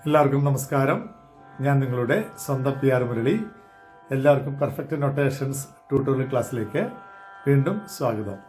എല്ലാവർക്കും നമസ്കാരം. ഞാൻ നിങ്ങളുടെ സ്വന്തം പി ആർ മുരളി. എല്ലാവർക്കും പെർഫെക്റ്റ് നൊട്ടേഷൻസ് ട്യൂട്ടോറിയൽ ക്ലാസ്സിലേക്ക് വീണ്ടും സ്വാഗതം.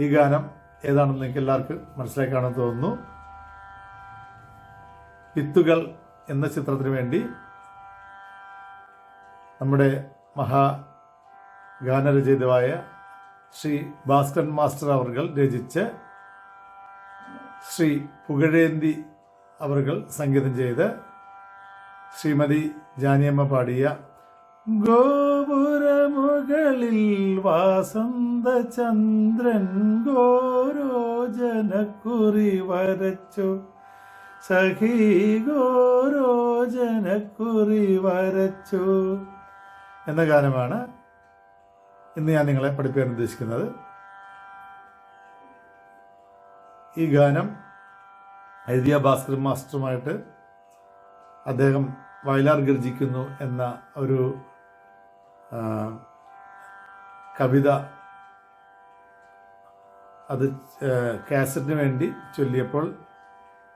ഈ ഗാനം ഏതാണെന്ന് നിങ്ങൾക്ക് എല്ലാവർക്കും മനസ്സിലായി കാണാൻ തോന്നുന്നു. വിത്തുകൾ എന്ന ചിത്രത്തിന് വേണ്ടി നമ്മുടെ മഹാഗാനരചയിതാവായ ശ്രീ ഭാസ്കരൻ മാസ്റ്റർ അവർകൾ രചിച്ച് ശ്രീ പുകഴേന്തി അവർകൾ സംഗീതം ചെയ്ത് ശ്രീമതി ജാനിയമ്മ പാടിയ ഗോപുരമുകളിൽ വാസന്തചന്ദ്രൻ ഗോരോജനക്കുറി വരച്ചു, സഖി ഗോരോജനക്കുറി വരച്ചു എന്ന ഗാനമാണ് ഇന്ന് ഞാൻ നിങ്ങളെ പഠിപ്പിക്കാൻ ഉദ്ദേശിക്കുന്നത്. ഈ ഗാനം എഴുതിയ ഭാസ്കരൻ മാസ്റ്ററുമായിട്ട് അദ്ദേഹം വയലാർ ഗർജിക്കുന്നു എന്ന ഒരു കവിത അത് കാസറ്റിന് വേണ്ടി ചൊല്ലിയപ്പോൾ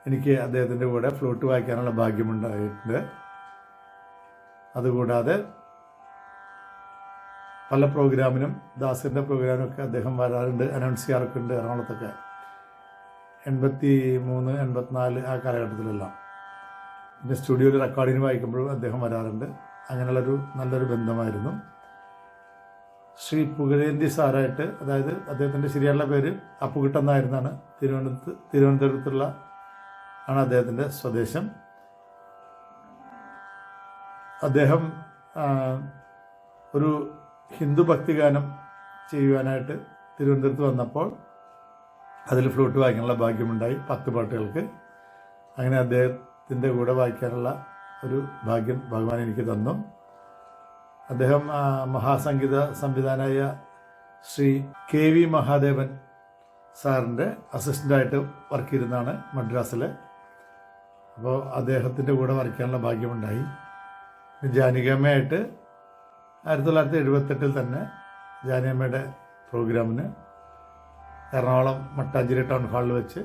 എനിക്ക് അദ്ദേഹത്തിൻ്റെ കൂടെ ഫ്ലൂട്ട് വായിക്കാനുള്ള ഭാഗ്യമുണ്ടായിട്ടുണ്ട്. അതുകൂടാതെ പല പ്രോഗ്രാമിനും ദാസിൻ്റെ പ്രോഗ്രാമിനൊക്കെ അദ്ദേഹം വരാറുണ്ട്, അനൗൺസ് ചെയ്യാറൊക്കെ ഉണ്ട് എറണാകുളത്തൊക്കെ. 83, 84 ആ കാലഘട്ടത്തിലെല്ലാം. പിന്നെ സ്റ്റുഡിയോയിൽ റെക്കോർഡിങ്ങിന് വായിക്കുമ്പോഴും അദ്ദേഹം വരാറുണ്ട്. അങ്ങനെയുള്ളൊരു നല്ലൊരു ബന്ധമായിരുന്നു. ശ്രീ പുകഴേന്തി സാറായിട്ട്, അതായത് അദ്ദേഹത്തിൻ്റെ ശരിയായുള്ള പേര് അപ്പുകുട്ടെന്നായിരുന്നാണ്. തിരുവനന്തപുരത്തുള്ള ആണ് അദ്ദേഹത്തിൻ്റെ സ്വദേശം. അദ്ദേഹം ഒരു ഹിന്ദു ഭക്തിഗാനം ചെയ്യുവാനായിട്ട് തിരുവനന്തപുരത്ത് വന്നപ്പോൾ അതിൽ ഫ്ലൂട്ട് വായിക്കാനുള്ള ഭാഗ്യമുണ്ടായി, 10 പാട്ടുകൾക്ക്. അങ്ങനെ അദ്ദേഹത്തിൻ്റെ കൂടെ വായിക്കാനുള്ള ഒരു ഭാഗ്യം ഭഗവാൻ എനിക്ക് തന്നു. അദ്ദേഹം മഹാസംഗീത സംവിധാനായ ശ്രീ KV മഹാദേവൻ സാറിൻ്റെ അസിസ്റ്റൻ്റായിട്ട് വർക്ക് ചെയ്തിരുന്നതാണ് മദ്രാസിൽ. അപ്പോൾ അദ്ദേഹത്തിൻ്റെ കൂടെ വരയ്ക്കാനുള്ള ഭാഗ്യമുണ്ടായി. ജാനകിയമ്മയായിട്ട് 1978 തന്നെ ജാനകിയമ്മയുടെ പ്രോഗ്രാമിന് എറണാകുളം മട്ടാഞ്ചേരി ടൗൺ ഹാളിൽ വെച്ച്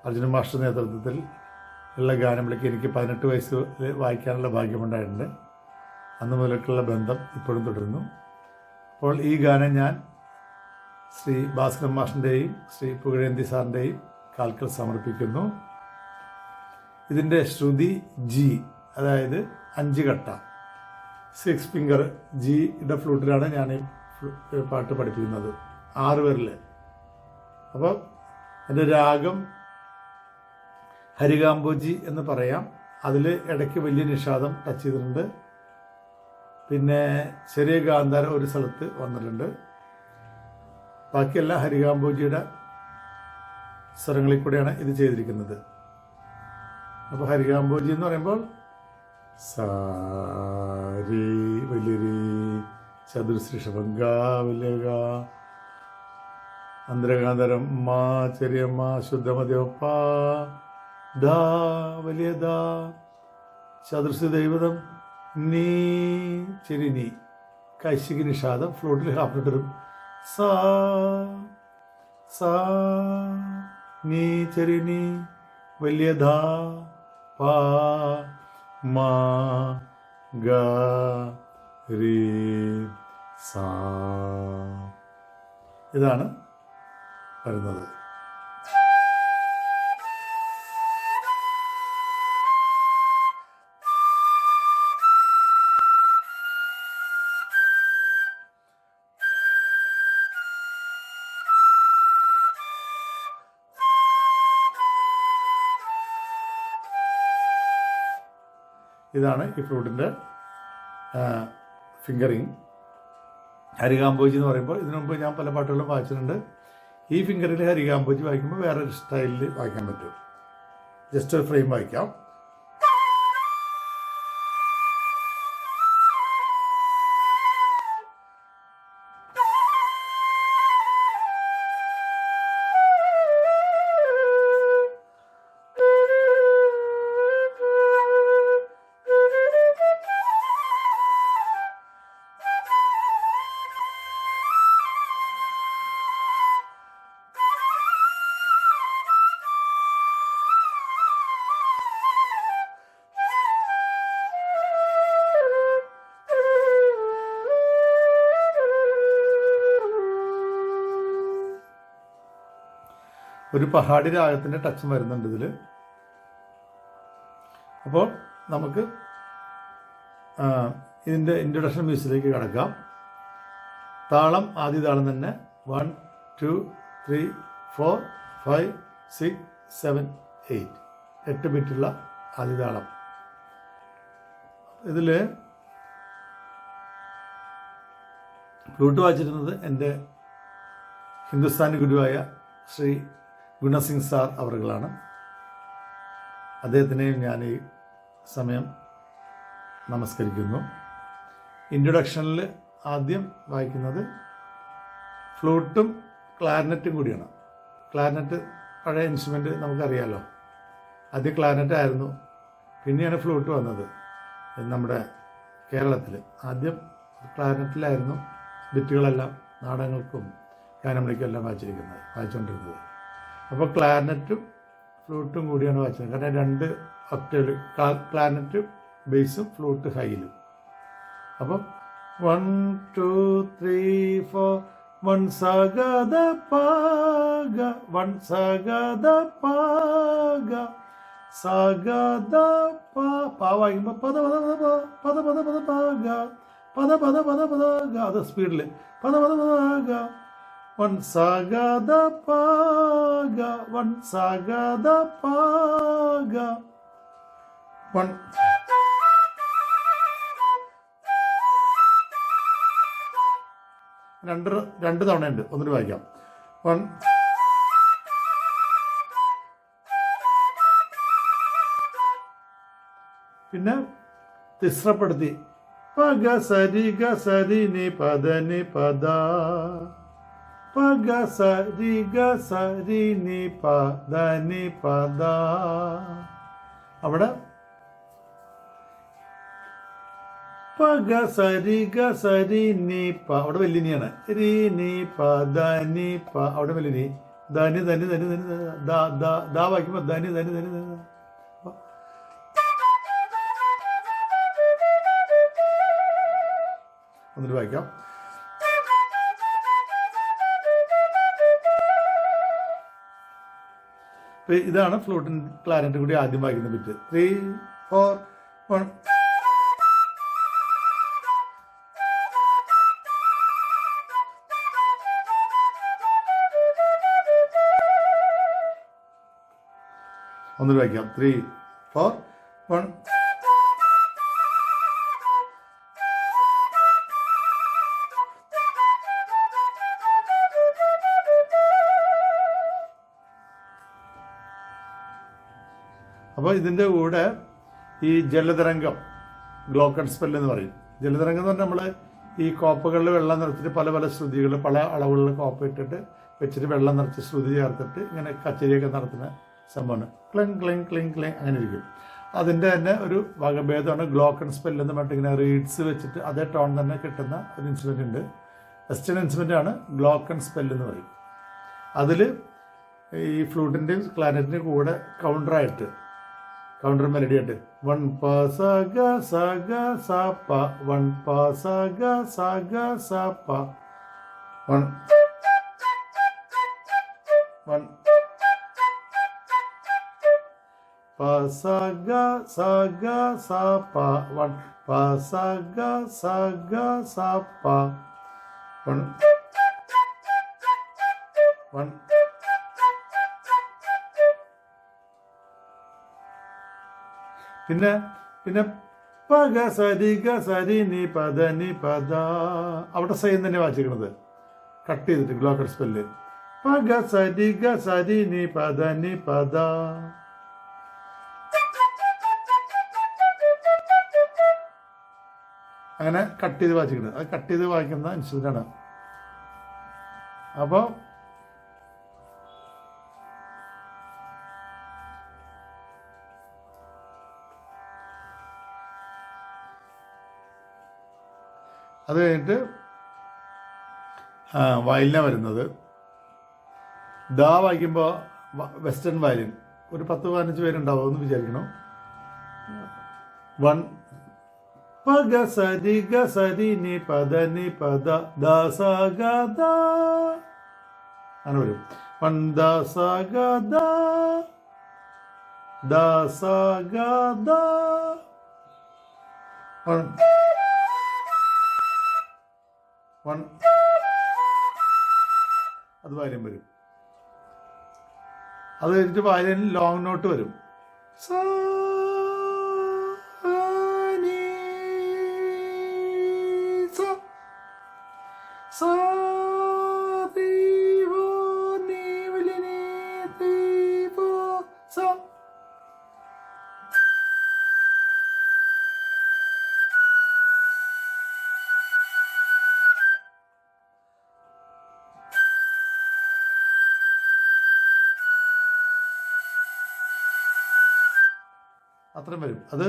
അർജുന മാസ്റ്റർ നേതൃത്വത്തിൽ ഉള്ള ഗാനങ്ങളിലേക്ക് എനിക്ക് 18 വയസ്സ് വായിക്കാനുള്ള ഭാഗ്യമുണ്ടായിട്ടുണ്ട്. അന്ന് മുതലൊക്കെയുള്ള ബന്ധം ഇപ്പോഴും തുടരുന്നു. അപ്പോൾ ഈ ഗാനം ഞാൻ ശ്രീ ഭാസ്കരൻ മാഷിൻ്റെയും ശ്രീ പുകഴേന്തി സാറിൻ്റെയും കാൽക്കൽ സമർപ്പിക്കുന്നു. ഇതിൻ്റെ ശ്രുതി ജി, അതായത് 5 കട്ട 6 ഫിംഗർ ജിയുടെ ഫ്ലൂട്ടിലാണ് ഞാൻ ഈ പാട്ട് പഠിപ്പിക്കുന്നത്, 6 പേരിൽ. അപ്പോൾ എൻ്റെ രാഗം ഹരികാംബോജി എന്ന് പറയാം. അതിൽ ഇടയ്ക്ക് വലിയ നിഷാദം ടച്ച് ചെയ്തിട്ടുണ്ട്. പിന്നെ ചെറിയ ഗാന്ധാരം ഒരു സ്ഥലത്ത് വന്നിട്ടുണ്ട്. ബാക്കിയെല്ലാം ഹരികാംബോജിയുടെ സ്വരങ്ങളിൽ കൂടെയാണ് ഇത് ചെയ്തിരിക്കുന്നത്. അപ്പോൾ ഹരികാംബോജി എന്ന് പറയുമ്പോൾ സാരി വലിയ ചതുർശ്രീഷഭംഗാവിലേക അന്തരഗാന്ധരം മാ ചെറിയ മാ ശുദ്ധമതിയപ്പ ദാ വലിയ ദാ ചതുർശ്രീ ദൈവതം നീ ചെരി നീ കൈശികി നിഷാദം ഫ്ലൂട്ടിൽ ഹാപ്പിട്ടും സാ സാ നീ ചെരി നീ വലിയ ധാ പാ മാ ഗ രി സാ. ഇതാണ് വരുന്നത്. ഇതാണ് ഈ ഫ്ലൂട്ടിൻ്റെ ഫിംഗറിങ്. ഹരികാംബോജി എന്ന് പറയുമ്പോൾ ഇതിനു മുമ്പ് ഞാൻ പല പാട്ടുകളും വായിച്ചിട്ടുണ്ട്. ഈ ഫിംഗറിൽ ഹരികാംബോജി വായിക്കുമ്പോൾ വേറൊരു സ്റ്റൈലിൽ വായിക്കാൻ പറ്റും. ജസ്റ്റ് ഒരു ഫ്രെയിം വായിക്കാം. ഒരു പഹാഡി രാഗത്തിൻ്റെ ടച്ചും വരുന്നുണ്ട് ഇതിൽ. അപ്പോൾ നമുക്ക് ഇതിൻ്റെ ഇൻട്രൊഡക്ഷൻ മ്യൂസിക്കിലേക്ക് കിടക്കാം. താളം ആദ്യ താളം തന്നെ 1 2 3 4 5 6 7 8 8 ബിറ്റുള്ള ആദ്യ താളം. ഇതിൽ ഫ്ലൂട്ട് വായിച്ചിരുന്നത് എൻ്റെ ഹിന്ദുസ്ഥാനി ഗുരുവായ ശ്രീ ഗുണസിംഗ് സാർ അവറുകളാണ്. അദ്ദേഹത്തിനെയും ഞാൻ ഈ സമയം നമസ്കരിക്കുന്നു. ഇൻട്രൊഡക്ഷനിൽ ആദ്യം വായിക്കുന്നത് ഫ്ലൂട്ടും ക്ലാരിനെറ്റും കൂടിയാണ്. ക്ലാരിനെറ്റ് പഴയ ഇൻസ്ട്രുമെൻ്റ് നമുക്കറിയാമല്ലോ. ആദ്യം ക്ലാരിനെറ്റ് ആയിരുന്നു, പിന്നെയാണ് ഫ്ലൂട്ട് വന്നത് നമ്മുടെ കേരളത്തിൽ. ആദ്യം ക്ലാരിനെറ്റിലായിരുന്നു ബിറ്റുകളെല്ലാം നാടകങ്ങൾക്കും ഗാനമേളയ്ക്കും എല്ലാം വായിച്ചുകൊണ്ടിരുന്നത്. അപ്പോൾ ക്ലാരിനെറ്റും ഫ്ലൂട്ടും കൂടിയാണ് വായിച്ചത്. കാരണം 2 ഒക്ടേവ്, ക്ലാരിനെറ്റ് ബേസും ഫ്ലൂട്ട് ഹൈയിലും. അപ്പം 1 2 3 4 1 സഗദ പാഗ 1 സഗദ പാഗ സഗദ പാ വായിക്കുമ്പോൾ പദ പദ പദ പദ പദ പദ പാഗ പദ പദ പദ പദ അത് സ്പീഡിൽ പദ പദ പാഗ 1 സഗദ പാഗ 1 സഗദ പാഗ 1 രണ്ട് തവണയുണ്ട്. ഒന്നിട്ട് വായിക്കാം. 1 പിന്നെ തിസ്രപ്പെടുത്തി പഗ സരി ഗ സരി നി പദ നി പദ പഗ സരി ഗ സരി നി പദ നി പദ. അവിടെ പഗ സരി ഗ സരി നി പ അവിടെ വലിയ നീയാണ്. രി നി പ ദ നി പ അവിടെ വലിയ നീ ധനി ധനി ധനി ധനി ദാ വായിക്കുമ്പോൾ ധനി ധനി ധനി ധനി. ഒന്നിട്ട് വായിക്കാം. ഇതാണ് ഫ്ലൂട്ടിൻ ക്ലാരിനെറ്റ് കൂടി ആദ്യം വായിക്കുന്ന ബിറ്റ്. 3 4 1 ഒന്നിട്ട് വായിക്കാം. 3 4 1 അപ്പോൾ ഇതിൻ്റെ കൂടെ ഈ ജലതരംഗം, ഗ്ലോക്കൺ സ്പെൽ എന്ന് പറയും. ജലതരംഗം എന്ന് പറഞ്ഞാൽ നമ്മൾ ഈ കോപ്പകളിൽ വെള്ളം നിറച്ചിട്ട് പല പല ശ്രുതികൾ പല അളവുകളിൽ കോപ്പ ഇട്ടിട്ട് വെച്ചിട്ട് വെള്ളം നിറച്ച് ശ്രുതി ചേർത്തിട്ട് ഇങ്ങനെ കച്ചേരിയൊക്കെ നടത്തുന്ന സംഭവമാണ്. ക്ലിങ് ക്ലിങ് ക്ലിങ് ക്ലിങ് അങ്ങനെ ഇരിക്കും. അതിൻ്റെ തന്നെ ഒരു വകഭേദമാണ് ഗ്ലോക്കൺ സ്പെൽ എന്ന് പറഞ്ഞിട്ട് ഇങ്ങനെ റീഡ്സ് വെച്ചിട്ട് അതേ ടോൺ തന്നെ കിട്ടുന്ന ഒരു ഇൻസ്ട്രുമെൻ്റ് ഉണ്ട്. വെസ്റ്റേൺ ഇൻസ്ട്രുമെൻ്റാണ് ഗ്ലോക്കൺ സ്പെൽ എന്ന് പറയും. അതിൽ ഈ ഫ്ലൂട്ടിൻ്റെയും ക്ലാരിനെറ്റിൻ്റെയും കൂടെ കൗണ്ടറായിട്ട് കൗണ്ടർ മെലഡി ആയിട്ട് 1 പ സ ഗ സ ഗ സ പ 1 പ സ ഗ സ ഗ സ പ 1 പ സ ഗ സ ഗ സ പ 1 പ സ ഗ സ ഗ സ പ 1 പിന്നെ പഗ സരി ഗ സരി നി പദ നി പദ. അവിടെ സൈൻ തന്നെ വായിച്ചിരിക്കണത് കട്ട് ചെയ്തിട്ട് ഗ്ലോക്കൽ സ്പെല്ല്. പഗ സരി ഗ സരി നി പദ നി പദ. അങ്ങനെ കട്ട് ചെയ്ത് വായിച്ചിരിക്കുന്നത്. അത് കട്ട് ചെയ്ത് വായിക്കുന്ന ഇൻസ്ട്രുമെൻ്റാണ്. അപ്പോൾ അത് കഴിഞ്ഞിട്ട് വയലിന വരുന്നത് ദാ വായിക്കുമ്പോൾ വെസ്റ്റേൺ വയലിൻ ഒരു 10-15 പേരുണ്ടാവും എന്ന് വിചാരിക്കണം. വൺ പഗ സരി ഗ സരി നി പദ നി പദ ദ സ ഗ ദ അങ്ങനെ വരും. വൺ ദ സ ഗ ദ ദ സ ഗ ദ. വൺ അത് വയലിൻ വരും. അത് കഴിഞ്ഞിട്ട് വയലിനിൽ ലോങ് നോട്ട് വരും. അത്രയും വരും. അത്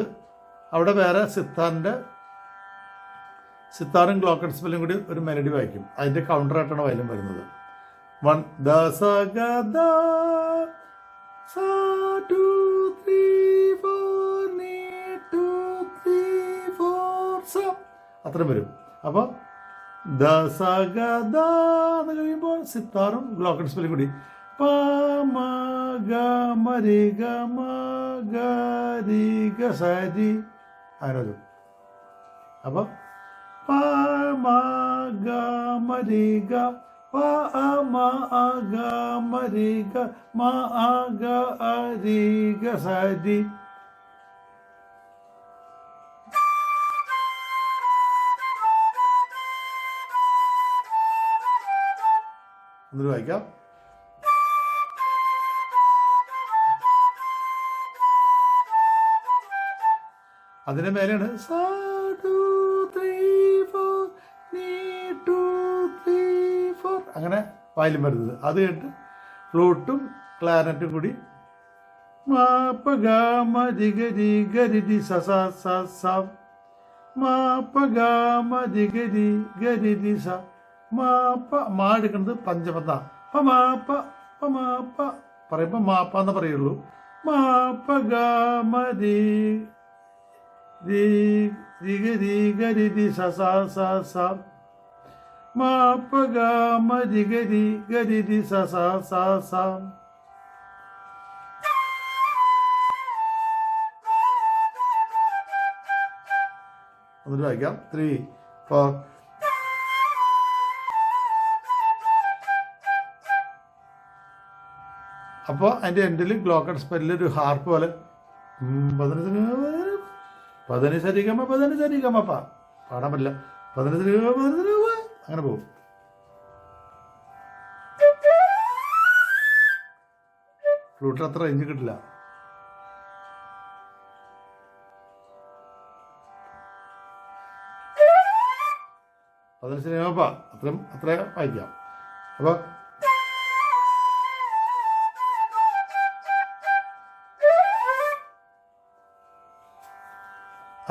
അവിടെ വേറെ സിത്താറും ഗ്ലോക്കൽ സ്പെല്ലും കൂടി ഒരു മെലഡി വായിക്കും. അതിൻ്റെ കൗണ്ടറായിട്ടാണ് വയലിൻ വരുന്നത്. വൺ ദ സ ഗ ദ സ 2 3 4 നീ 2 3 4 സ അത്രയും വരും. അപ്പോൾ ദ സ ഗ ദ എന്ന് കഴിയുമ്പോൾ സിത്താറും ഗ്ലോക്കൽ സ്പെല്ലും കൂടി പ മ ഗ മ രി ഗ മ ഗ രി ഗ സ രി അങ്ങനെ വരും. അപ്പോൾ പ മ ഗ മ രി ഗ പ മ ഗ മ രി ഗ മ ഗ രി ഗ സ രി. ഒന്നുകൂടി വായിക്കാം. അതിൻ്റെ മേലെയാണ് സ 2 3 4 നീ 2 3 4 അങ്ങനെ വയലിൻ വരുന്നത്. അത് കഴിഞ്ഞിട്ട് ഫ്ലൂട്ടും ക്ലാരനറ്റും കൂടി മ പ ഗ മ രി ഗ രി ഗ രി രി സ സ സ സ മ പ ഗ മ രി ഗ രി ഗ രി രി സ മ പ മ എടുക്കുന്നത് പഞ്ചമത പ മ പ പ മ പ പറയുമ്പോൾ മാപ്പ എന്ന് പറയുള്ളൂ. മ പ ഗ മ രി രി രി ഗ രി ഗ രി രി സ സ സ സ മ പ ഗ മ രി ഗ രി ഗ രി രി സ സ സ സ. ഒന്നിട്ട് വായിക്കാം. 3 4. അപ്പോൾ അതിൻ്റെ എൻഡിൽ ഗ്ലോക്കൽ സ്പെല്ലിൽ ഒരു ഹാർപ്പ് പോലെ പതിനഞ്ച് സരിഗമ പാടാൻ പറ്റില്ല. 15 അങ്ങനെ പോകും. ഫ്ലൂട്ടിൽ അത്ര റേഞ്ച് കിട്ടില്ല. അത്ര വായിക്കാം. അപ്പോൾ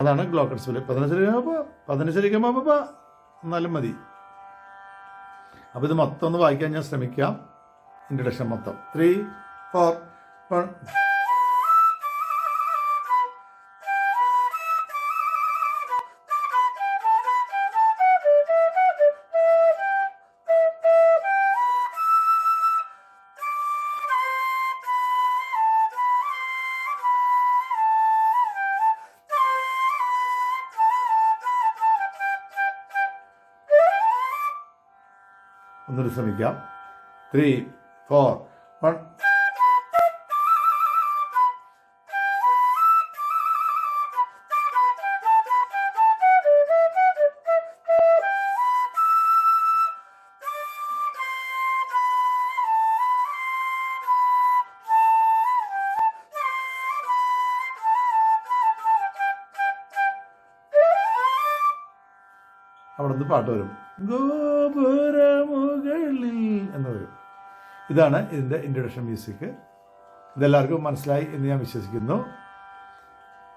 അതാണ് ഗ്ലോക്കൽ സ്പെല്ല്. 15 എന്നാലും മതി. അപ്പോൾ ഇത് മൊത്തം ഒന്ന് വായിക്കാൻ ഞാൻ ശ്രമിക്കാം. ഇൻട്രഡക്ഷൻ മൊത്തം 3 4 1. ഒന്നുകൂടി ശ്രമിക്കാം. 3 4 1. അവിടെ നിന്ന് പാട്ട് വരും, ഗോപുരമുകളിൽ എന്ന് വരും. ഇതാണ് ഇതിൻ്റെ ഇൻട്രൊഡക്ഷൻ മ്യൂസിക്. ഇതെല്ലാവർക്കും മനസ്സിലായി എന്ന് ഞാൻ വിശ്വസിക്കുന്നു.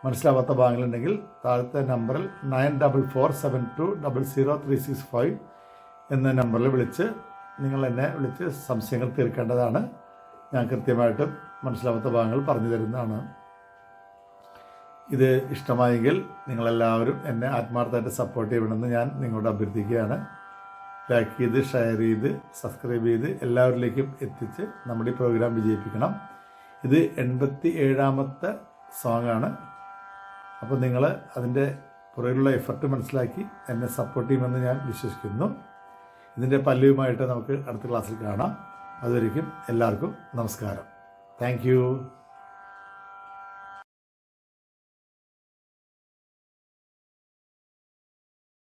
മനസ്സിലാവാത്ത ഭാഗങ്ങളുണ്ടെങ്കിൽ താഴത്തെ നമ്പറിൽ 9447200365 എന്ന നമ്പറിൽ വിളിച്ച് നിങ്ങൾ എന്നെ വിളിച്ച് സംശയങ്ങൾ തീർക്കേണ്ടതാണ്. ഞാൻ കൃത്യമായിട്ട് മനസ്സിലാവാത്ത ഭാഗങ്ങൾ പറഞ്ഞു തരുന്നതാണ്. ഇത് ഇഷ്ടമായെങ്കിൽ നിങ്ങളെല്ലാവരും എന്നെ ആത്മാർത്ഥമായിട്ട് സപ്പോർട്ട് ചെയ്യണമെന്ന് ഞാൻ നിങ്ങളോട് അഭ്യർത്ഥിക്കുകയാണ്. ലൈക്ക് ചെയ്ത്, ഷെയർ ചെയ്ത്, സബ്സ്ക്രൈബ് ചെയ്ത് എല്ലാവരിലേക്കും എത്തിച്ച് നമ്മുടെ ഈ പ്രോഗ്രാം വിജയിപ്പിക്കണം. ഇത് 87ാമത്തെ സോങ്ങാണ്. അപ്പോൾ നിങ്ങൾ അതിൻ്റെ പുറകിലുള്ള എഫർട്ട് മനസ്സിലാക്കി എന്നെ സപ്പോർട്ട് ചെയ്യുമെന്ന് ഞാൻ വിശ്വസിക്കുന്നു. ഇതിൻ്റെ പല്ലുമായിട്ട് നമുക്ക് അടുത്ത ക്ലാസ്സിൽ കാണാം. അതുവരേക്കും എല്ലാവർക്കും നമസ്കാരം. താങ്ക്